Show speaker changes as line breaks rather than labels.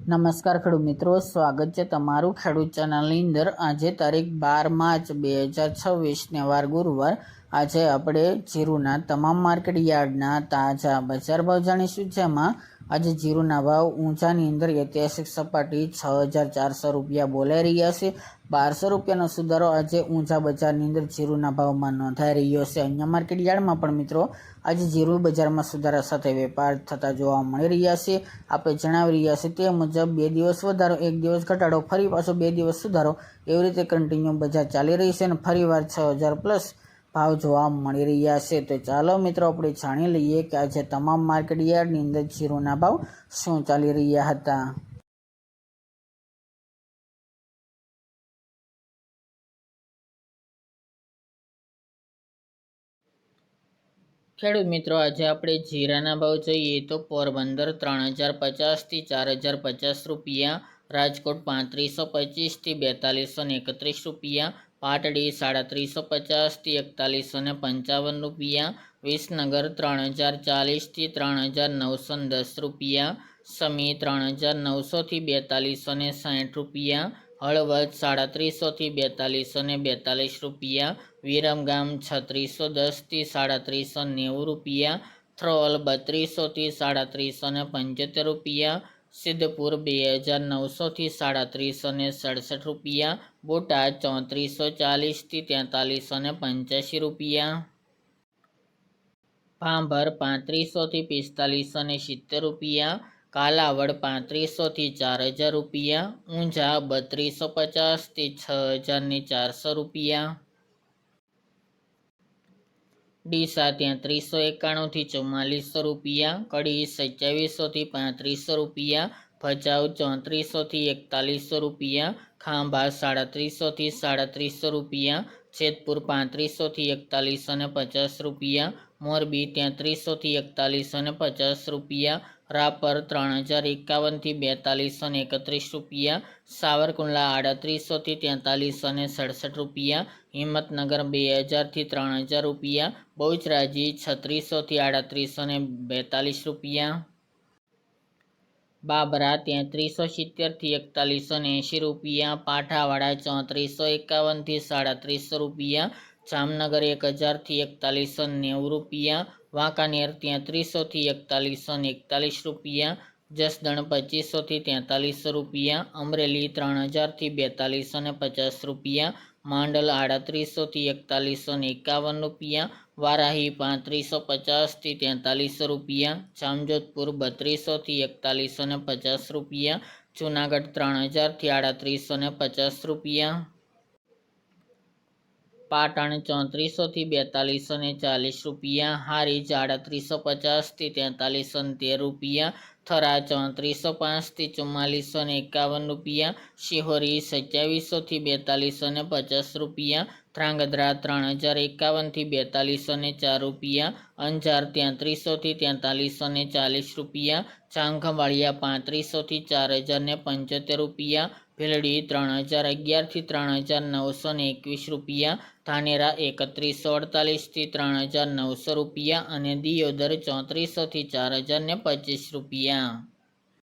નમસ્કાર ખેડૂત મિત્રો, સ્વાગત છે તમારું ખેડૂત ચેનલની અંદર। આજે તારીખ 12 માર્ચ 2026 વાર ગુરુવાર। આજે આપણે જીરુના તમામ માર્કેટ યાર્ડના તાજા બજાર ભાવ જાણીશું, જેમાં આજે જીરુના ભાવ ઊંચાની અંદર ઐતિહાસિક સપાટી 6,400 રૂપિયા બોલાઈ રહ્યા છે। 1200 રૂપિયાનો સુધારો આજે ઊંચા બજારની અંદર જીરુના ભાવમાં નોંધાઈ રહ્યો છે। અન્ય માર્કેટ યાર્ડમાં પણ મિત્રો આજે જીરુ બજારમાં સુધારા સાથે વેપાર થતા જોવા મળી રહ્યા છે। આપણે જણાવી રહ્યા છે તે મુજબ 2 દિવસ વધારો, 1 દિવસ ઘટાડો, ફરી પાછો 2 દિવસ સુધારો, એવી રીતે કન્ટિન્યુ બજાર ચાલી રહી છે અને ફરીવાર 6,000 પ્લસ ભાવ જોવા મળી રહ્યા છે। તો ચાલો મિત્રો આપણે જાણી લઈએ કે આજે તમામ માર્કેટ યાર્ડની અંદર જીરુના ભાવ શું ચાલી રહ્યા હતા। ખેડૂત મિત્રો, આજે આપણે જીરાના ભાવ જોઈએ તો પોરબંદર 3,050 થી 4,050 રૂપિયા, રાજકોટ 3,525 થી 4,231 રૂપિયા, પાટડી 3,350 થી 4,155 રૂપિયા, વિસનગર 3,040 થી 3,910 રૂપિયા, સમી 3,900 થી 4,260 રૂપિયા, હળવદ 350 થી 4,242 રૂપિયા, વિરમગામ 3,610 થી 3,390 રૂપિયા, થ્રોલ 3,200 થી 3,375 રૂપિયા, સિદ્ધપુર 2,900 થી 3,367 રૂપિયા, બોટાદ 3,440 થી 4,385 રૂપિયા, ભાંભર 3,500 થી 4,570 રૂપિયા, કાલાવડ 3,500 થી 4,000 રૂપિયા, ઊંઝા 3,250 થી 6,400 રૂપિયા, ડીસા 391 થી 4,400 રૂપિયા, કડી 2700 થી 3,500 રૂપિયા, ભચાઉ 3,400 થી 4,100 રૂપિયા, ખાંભા 3,500 થી 3,300 રૂપિયા, જેતપુર 3,500 થી 4,150 રૂપિયા, મોરબી 3,300 થી 4,150 રૂપિયા, રાપર 3,051 થી 4,231 રૂપિયા, સાવરકુંડલા 3,800 થી 4,367 રૂપિયા, હિંમતનગર 2,000 થી 3,000 રૂપિયા, બહુચરાજી 3,600 થી 3,842 રૂપિયા, બાબરા 3,370 થી 4,180 રૂપિયા, પાઠાવાડા 3,451 થી 3,350 રૂપિયા, જામનગર 1,000 થી 4,190 રૂપિયા, વાંકાનેર 3,300 થી 4,141 રૂપિયા, જસદણ 2,500 થી 4,400 રૂપિયા, અમરેલી 3,000 થી 4,250 રૂપિયા, માંડલ 3,800 થી 4,151 રૂપિયા, વારાહી 3,550 થી 4,400 રૂપિયા, જામજોધપુર 3,200 થી 4,150 રૂપિયા, જુનાગઢ 3,000 થી 3,850 રૂપિયા, પાટણ 3,400 થી 4,440 રૂપિયા, હારીજ 3,50 થી 4,13 રૂપિયા, થરા 3,505 થી 4,451 રૂપિયા, શિહોરી 2,700 થી 4,50 રૂપિયા, ધ્રાંગધ્રા 3,051 થી 4,404 રૂપિયા, અંજાર 3,300 થી 4,440 રૂપિયા, જામખંભાળિયા 3,500 થી 4,075 રૂપિયા, ભીલડી 3,011 થી 3,921 રૂપિયા, ધાનેરા 3,148 થી 3,900 રૂપિયા અને દિયોદર 3,400 થી 4,025 રૂપિયા।